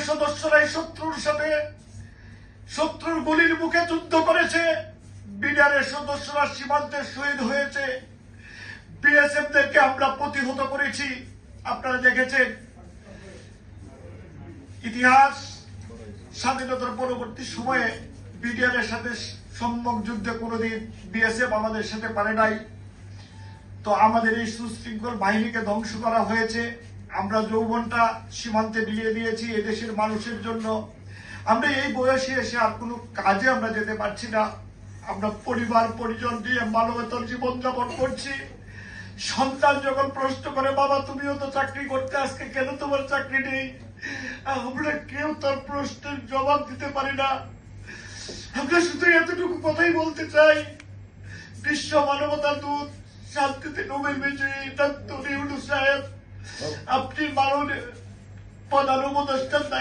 সদস্যরাই শত্রুর সাথে শত্রুর গুলির মুখে যুদ্ধ করেছে। বিডিআরের সদস্যরা সীমান্তে শহীদ হয়েছে। বিএসএফ দেরকে আমরা প্রতিহত করেছি। আপনারা দেখেছেন ইতিহাস, স্বাধীনতার পরবর্তী সময়ে বিডিআরের সাথে সম্মুখ যুদ্ধে কোনোদিন বিএসএফ আমাদের সাথে পারে নাই। তো আমাদের এই সুশৃঙ্খল বাহিনীকে ধ্বংস করা হয়েছে। আমরা যৌবনটা সীমান্তে বিলিয়ে দিয়েছি এদেশের মানুষের জন্য। আমরা এই বয়সে এসে আর কোনো কাজে আমরা যেতে পারছি না। আমরা পরিবার পরিজন দিয়ে মানবতার জীবনযাপন করছি। সন্তান যখন প্রশ্ন করে, বাবা তুমিও তো চাকরি করতে, আজকে কেন তোমার চাকরি নেই? আমরা কেউ তার প্রশ্নের জবাব দিতে পারি না। আমরা শুধু এতটুকু কথাই বলতে চাই, বিশ্ব মানবতার দূত, শান্তিতে নোবেল বিজয়ী ডক্টর ইউনূস সাহেব, আপনি মাননীয় প্রধান উপদেষ্টার